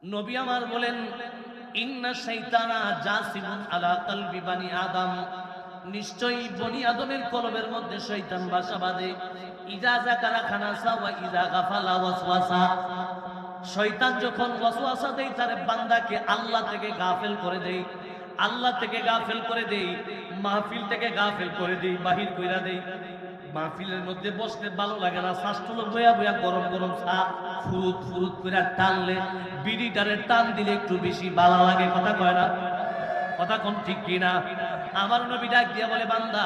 নবী আমার বলেন, ইন্না শাইতানা জাসিমুন আলা কলবি বানি আদম, নিশ্চয়ই বনি আদমের কলবের মধ্যে শয়তান বাসা বাঁধে। ইজা যাকারা খানাসা ওয়া ইজা গাফালা ওয়াসওয়াসা, শয়তান যখন ওয়াসওয়াসা দেয় তার বান্দাকে আল্লাহ থেকে গাফেল করে দেয়, আল্লাহ থেকে গাফেল করে দেয়, মাহফিল থেকে গাফেল করে দেয়, বাহির কইরা দেয়। মাহফিলের মধ্যে বসতে ভালো লাগে না, শ্বাসগুলো বয়া বয়া গরম গরম চা ফুরুত ফুরুত করে টানলে, বিড়িটারে টান দিলে একটু বেশি ভালো লাগে। কথা কয় না? কথা কোন ঠিক কিনা? আমার নবী ডাক দিয়া বলে, বান্দা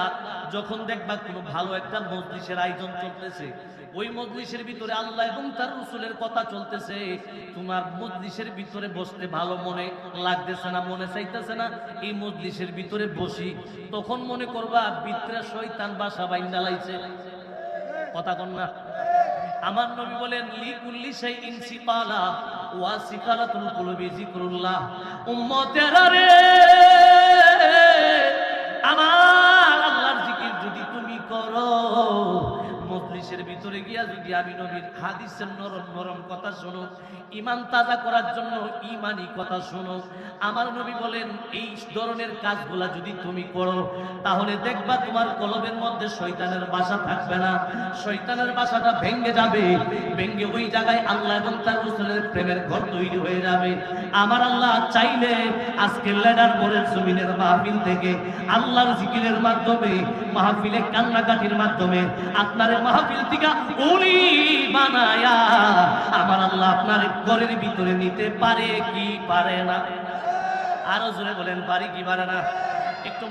যখন দেখবা কোনো ভালো একটা মজলিসের আয়োজন চলতেছে, ওই মজলিসের ভিতরে আল্লাহ এবং তার রাসূলের কথা চলতেছে, তোমার মজলিসের ভিতরে বসতে ভালো মনে লাগতেছে না, মনে চাইতেছে না এই মজলিসের ভিতরে বসি, তখন মনে করবা ভিতরে শয়তান বাসা বাইন্দা লাইছে। কথা কোন না? আমার নবী বলেন, লিকুল্লি শাইইন সিকালা ওয়া সিকালাতুল কুলুবি যিকরুল্লাহ। উম্মতেরা রে, আমার আল্লাহর জিকির যদি তুমি করো, মজলিসের ভিতরে গিয়া যদি আমি নবীর হাদিসের নরম নরম কথা শোনো, ঈমান তাজা করার জন্য ঈমানি কথা শোনো, আমার নবী বলেন এই ধরনের কাজগুলা যদি তুমি করো, তাহলে দেখবা তোমার কলবের মধ্যে শয়তানের বাসা থাকবে না, শয়তানের বাসাটা ভেঙে যাবে, ভেঙে ওই জায়গায় আল্লাহ এবং তার রাসূলের প্রেমের ঘর তৈরি হয়ে যাবে। আমার আল্লাহ চাইলে আজকে লেডার বোরের জমিনের মাহফিল থেকে আল্লাহর জিকিরের মাধ্যমে, মাহফিলে কান্নাকাটির মাধ্যমে আপনার মাহফিল থেকে উনি বানায়া আমার আল্লাহ আপনার ঘরের ভিতরে নিতে পারে কি পারে না? আরো জোরে বলেন, পারি কি পারে না? একটু